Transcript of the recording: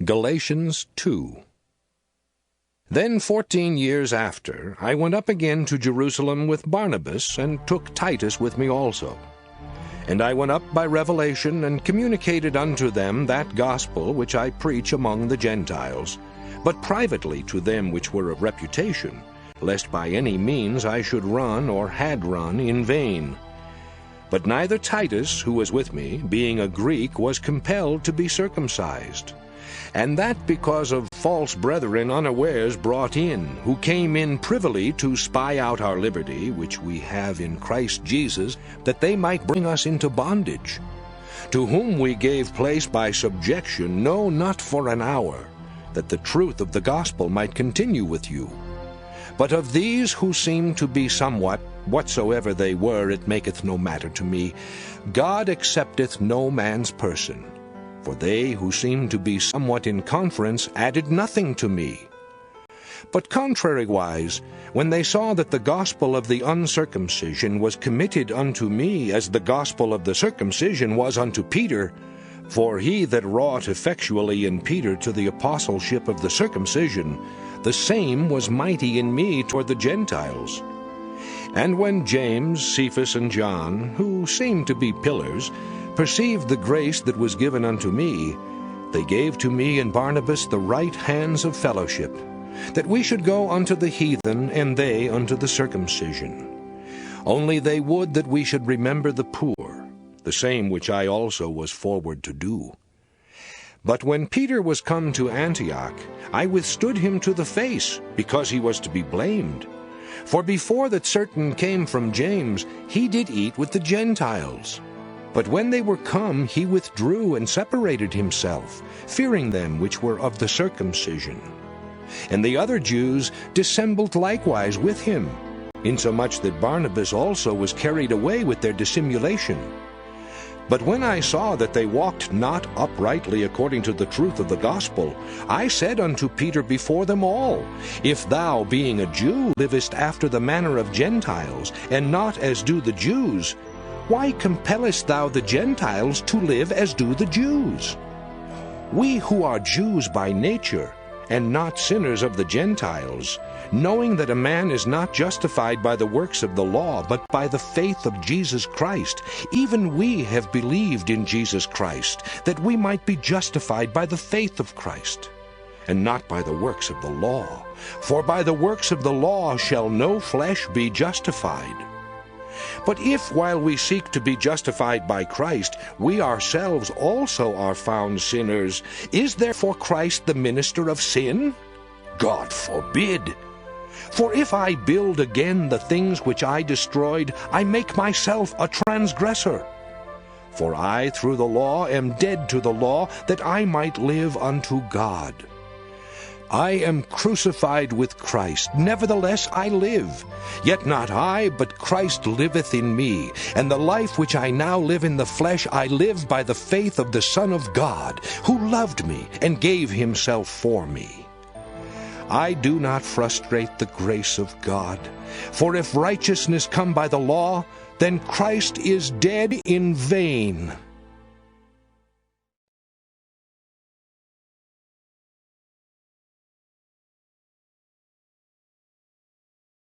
Galatians 2. Then 14 years after, I went up again to Jerusalem with Barnabas, and took Titus with me also. And I went up by revelation, and communicated unto them that gospel which I preach among the Gentiles, but privately to them which were of reputation, lest by any means I should run or had run in vain. But neither Titus, who was with me, being a Greek, was compelled to be circumcised. And that because of false brethren unawares brought in, who came in privily to spy out our liberty, which we have in Christ Jesus, that they might bring us into bondage, to whom we gave place by subjection, no, not for an hour, that the truth of the gospel might continue with you. But of these who seem to be somewhat, whatsoever they were, it maketh no matter to me. God accepteth no man's person. For they who seemed to be somewhat in conference added nothing to me. But contrariwise, when they saw that the gospel of the uncircumcision was committed unto me as the gospel of the circumcision was unto Peter, for he that wrought effectually in Peter to the apostleship of the circumcision, the same was mighty in me toward the Gentiles. And when James, Cephas, and John, who seemed to be pillars, perceived the grace that was given unto me, they gave to me and Barnabas the right hands of fellowship, that we should go unto the heathen, and they unto the circumcision. Only they would that we should remember the poor, the same which I also was forward to do. But when Peter was come to Antioch, I withstood him to the face, because he was to be blamed. For before that certain came from James, he did eat with the Gentiles. But when they were come, he withdrew and separated himself, fearing them which were of the circumcision. And the other Jews dissembled likewise with him, insomuch that Barnabas also was carried away with their dissimulation. But when I saw that they walked not uprightly according to the truth of the gospel, I said unto Peter before them all, If thou, being a Jew, livest after the manner of Gentiles, and not as do the Jews, why compellest thou the Gentiles to live as do the Jews? We who are Jews by nature, and not sinners of the Gentiles, knowing that a man is not justified by the works of the law, but by the faith of Jesus Christ, even we have believed in Jesus Christ, that we might be justified by the faith of Christ, and not by the works of the law. For by the works of the law shall no flesh be justified. But if, while we seek to be justified by Christ, we ourselves also are found sinners, is therefore Christ the minister of sin? God forbid! For if I build again the things which I destroyed, I make myself a transgressor. For I through the law am dead to the law, that I might live unto God. I am crucified with Christ, nevertheless I live. Yet not I, but Christ liveth in me. And the life which I now live in the flesh, I live by the faith of the Son of God, who loved me and gave himself for me. I do not frustrate the grace of God. For if righteousness come by the law, then Christ is dead in vain.